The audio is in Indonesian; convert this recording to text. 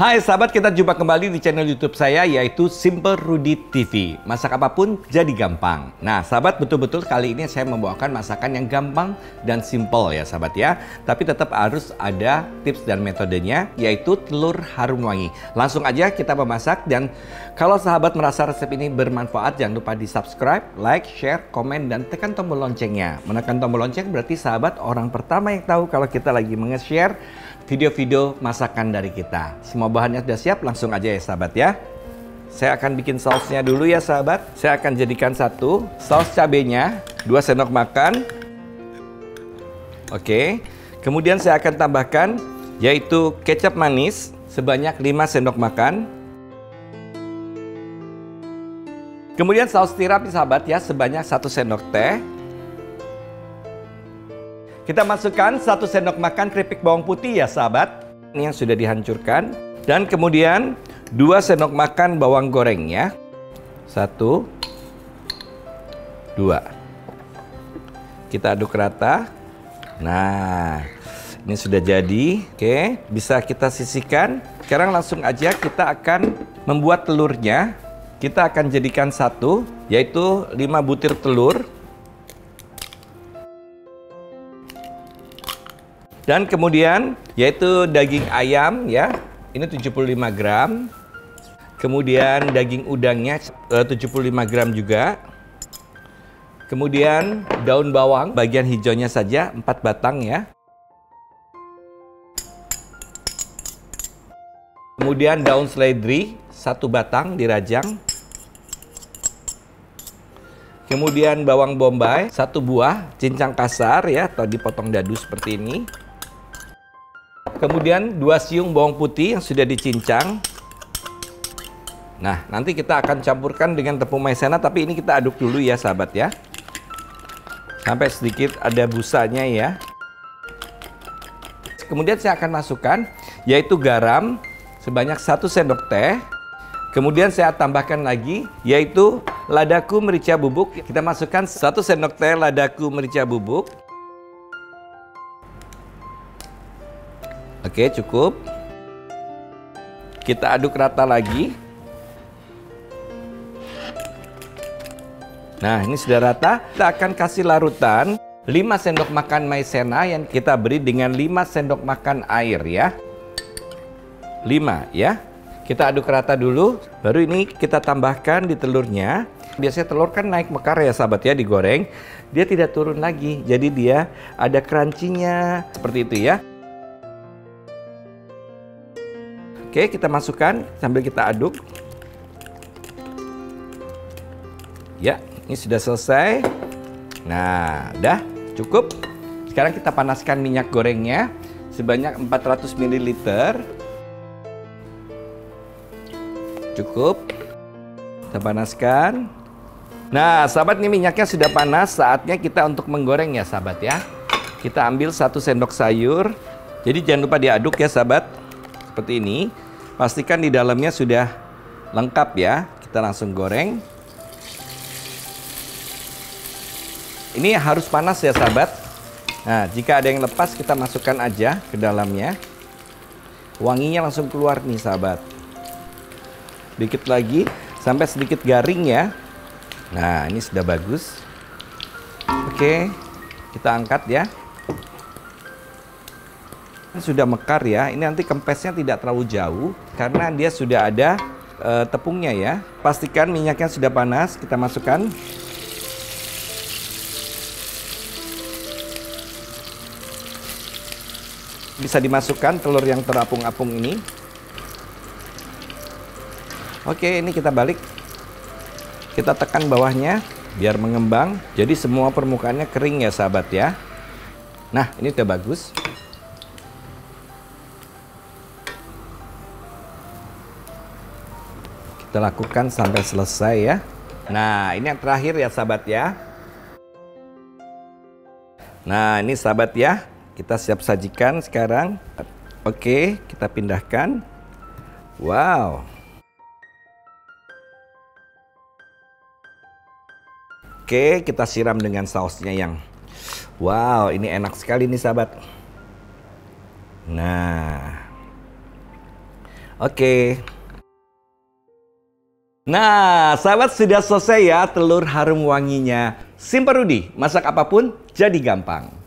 Hai sahabat, kita jumpa kembali di channel YouTube saya yaitu Simple Rudy TV. Masak apapun jadi gampang. Nah sahabat, betul-betul kali ini saya membawakan masakan yang gampang dan simple ya sahabat ya. Tapi tetap harus ada tips dan metodenya, yaitu telur harum wangi. Langsung aja kita memasak, dan kalau sahabat merasa resep ini bermanfaat, jangan lupa di subscribe, like, share, komen, dan tekan tombol loncengnya. Menekan tombol lonceng berarti sahabat orang pertama yang tahu kalau kita lagi nge-share video-video masakan dari kita. Semua bahannya sudah siap, langsung aja ya sahabat ya. Saya akan bikin sausnya dulu ya sahabat. Saya akan jadikan satu saus cabenya 2 sendok makan. Oke. Kemudian saya akan tambahkan yaitu kecap manis sebanyak 5 sendok makan. Kemudian saus tiram sahabat ya sebanyak 1 sendok teh. Kita masukkan 1 sendok makan keripik bawang putih ya sahabat. Ini yang sudah dihancurkan. Dan kemudian 2 sendok makan bawang goreng ya. 1, 2. Kita aduk rata. Nah, ini sudah jadi. Oke, bisa kita sisihkan. Sekarang langsung aja kita akan membuat telurnya. Kita akan jadikan satu, yaitu 5 butir telur. Dan kemudian yaitu daging ayam ya, ini 75 gram. Kemudian daging udangnya 75 gram juga. Kemudian daun bawang bagian hijaunya saja 4 batang ya. Kemudian daun seledri 1 batang dirajang. Kemudian bawang bombay 1 buah, cincang kasar ya, atau dipotong dadu seperti ini. Kemudian 2 siung bawang putih yang sudah dicincang. Nah, nanti kita akan campurkan dengan tepung maizena, tapi ini kita aduk dulu ya sahabat ya. Sampai sedikit ada busanya ya. Kemudian saya akan masukkan yaitu garam sebanyak 1 sendok teh. Kemudian saya tambahkan lagi yaitu ladaku merica bubuk. Kita masukkan 1 sendok teh ladaku merica bubuk. Oke, cukup. Kita aduk rata lagi. Nah, ini sudah rata. Kita akan kasih larutan 5 sendok makan maizena yang kita beri dengan 5 sendok makan air ya. 5 ya. Kita aduk rata dulu. Baru ini kita tambahkan di telurnya. Biasanya telur kan naik mekar ya sahabat ya, digoreng. Dia tidak turun lagi. Jadi dia ada crunchy-nya. Seperti itu ya. Oke, kita masukkan sambil kita aduk. Ya, ini sudah selesai. Nah, udah cukup. Sekarang kita panaskan minyak gorengnya sebanyak 400 ml. Cukup. Kita panaskan. Nah, sahabat, ini minyaknya sudah panas. Saatnya kita untuk menggoreng ya sahabat ya. Kita ambil 1 sendok sayur. Jadi jangan lupa diaduk ya sahabat. Seperti ini. Pastikan di dalamnya sudah lengkap ya. Kita langsung goreng. Ini harus panas ya sahabat. Nah, jika ada yang lepas kita masukkan aja ke dalamnya. Wanginya langsung keluar nih sahabat. Dikit lagi sampai sedikit garing ya. Nah, ini sudah bagus. Oke, kita angkat ya. Ini sudah mekar ya. Ini nanti kempesnya tidak terlalu jauh karena dia sudah ada tepungnya ya. Pastikan minyaknya sudah panas. Kita masukkan. Bisa dimasukkan telur yang terapung-apung ini. Oke, ini kita balik. Kita tekan bawahnya biar mengembang. Jadi semua permukaannya kering ya sahabat ya. Nah, ini udah bagus. Kita lakukan sampai selesai ya. Nah, ini yang terakhir ya sahabat ya. Nah, ini sahabat ya. Kita siap sajikan sekarang. Oke, kita pindahkan. Wow. Oke, kita siram dengan sausnya yang wow, ini enak sekali nih sahabat. Nah. Oke. Nah, sahabat, sudah selesai ya telur harum wanginya. Simple Rudy, masak apapun jadi gampang.